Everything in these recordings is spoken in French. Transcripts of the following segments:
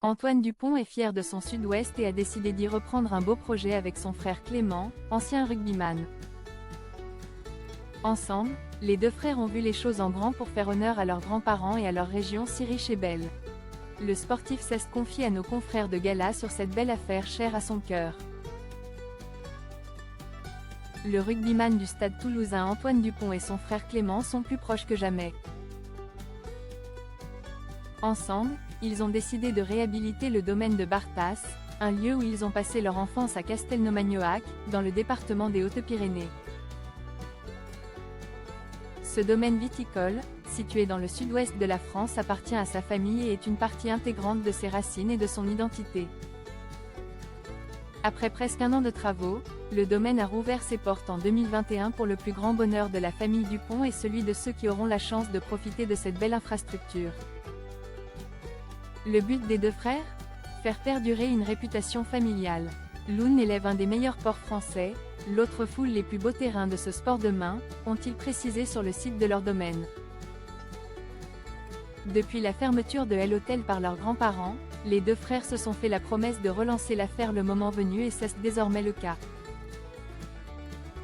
Antoine Dupont est fier de son Sud-Ouest et a décidé d'y reprendre un beau projet avec son frère Clément, ancien rugbyman. Ensemble, les deux frères ont vu les choses en grand pour faire honneur à leurs grands-parents et à leur région si riche et belle. Le sportif s'est confié à nos confrères de Gala sur cette belle affaire chère à son cœur. Le rugbyman du Stade toulousain Antoine Dupont et son frère Clément sont plus proches que jamais. Ensemble, ils ont décidé de réhabiliter le domaine de Bartas, un lieu où ils ont passé leur enfance à Castelnau-Magnoac, dans le département des Hautes-Pyrénées. Ce domaine viticole, situé dans le sud-ouest de la France, appartient à sa famille et est une partie intégrante de ses racines et de son identité. Après presque un an de travaux, le domaine a rouvert ses portes en 2021 pour le plus grand bonheur de la famille Dupont et celui de ceux qui auront la chance de profiter de cette belle infrastructure. Le but des deux frères ? Faire perdurer une réputation familiale. L'une élève un des meilleurs ports français, l'autre foule les plus beaux terrains de ce sport de main, ont-ils précisé sur le site de leur domaine. Depuis la fermeture de l'hôtel par leurs grands-parents, les deux frères se sont fait la promesse de relancer l'affaire le moment venu et c'est désormais le cas.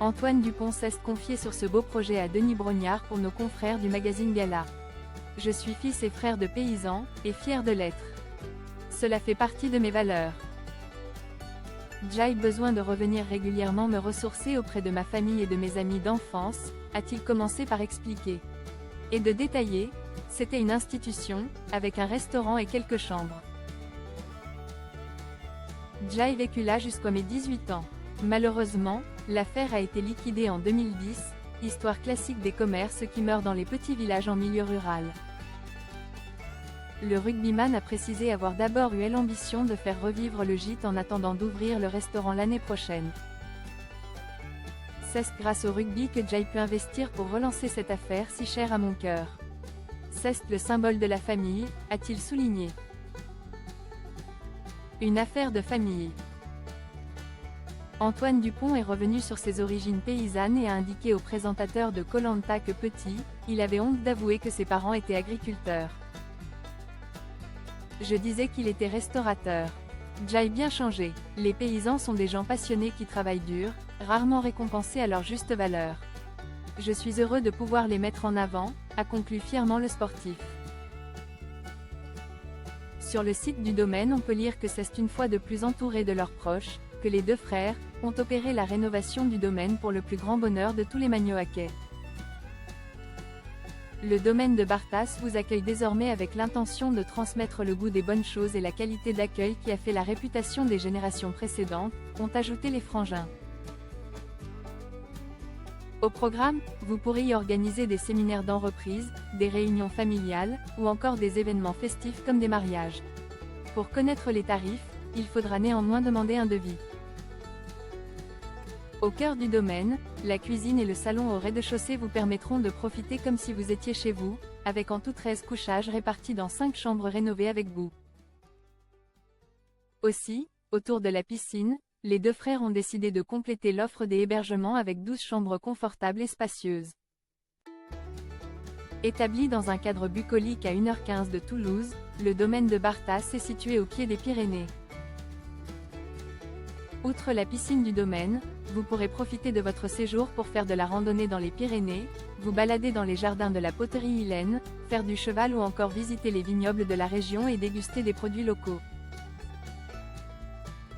Antoine Dupont s'est confié sur ce beau projet à Denis Brognard pour nos confrères du magazine Gala. Je suis fils et frère de paysans, et fier de l'être. Cela fait partie de mes valeurs. J'ai besoin de revenir régulièrement me ressourcer auprès de ma famille et de mes amis d'enfance, a-t-il commencé par expliquer. Et de détailler, c'était une institution, avec un restaurant et quelques chambres. J'ai vécu là jusqu'à mes 18 ans. Malheureusement, l'affaire a été liquidée en 2010, histoire classique des commerces qui meurent dans les petits villages en milieu rural. Le rugbyman a précisé avoir d'abord eu l'ambition de faire revivre le gîte en attendant d'ouvrir le restaurant l'année prochaine. C'est grâce au rugby que j'ai pu investir pour relancer cette affaire si chère à mon cœur. C'est le symbole de la famille, a-t-il souligné. Une affaire de famille. Antoine Dupont est revenu sur ses origines paysannes et a indiqué au présentateur de Koh-Lanta que petit, il avait honte d'avouer que ses parents étaient agriculteurs. Je disais qu'il était restaurateur. J'ai bien changé. Les paysans sont des gens passionnés qui travaillent dur, rarement récompensés à leur juste valeur. Je suis heureux de pouvoir les mettre en avant, a conclu fièrement le sportif. Sur le site du domaine on peut lire que c'est une fois de plus entouré de leurs proches, que les deux frères ont opéré la rénovation du domaine pour le plus grand bonheur de tous les Magnoacais. Le domaine de Bartas vous accueille désormais avec l'intention de transmettre le goût des bonnes choses et la qualité d'accueil qui a fait la réputation des générations précédentes, ont ajouté les frangins. Au programme, vous pourrez y organiser des séminaires d'entreprise, des réunions familiales, ou encore des événements festifs comme des mariages. Pour connaître les tarifs, il faudra néanmoins demander un devis. Au cœur du domaine, la cuisine et le salon au rez-de-chaussée vous permettront de profiter comme si vous étiez chez vous, avec en tout 13 couchages répartis dans 5 chambres rénovées avec goût. Aussi, autour de la piscine, les deux frères ont décidé de compléter l'offre des hébergements avec 12 chambres confortables et spacieuses. Établi dans un cadre bucolique à 1h15 de Toulouse, le domaine de Bartas est situé au pied des Pyrénées. Outre la piscine du domaine, vous pourrez profiter de votre séjour pour faire de la randonnée dans les Pyrénées, vous balader dans les jardins de la poterie Hélène, faire du cheval ou encore visiter les vignobles de la région et déguster des produits locaux.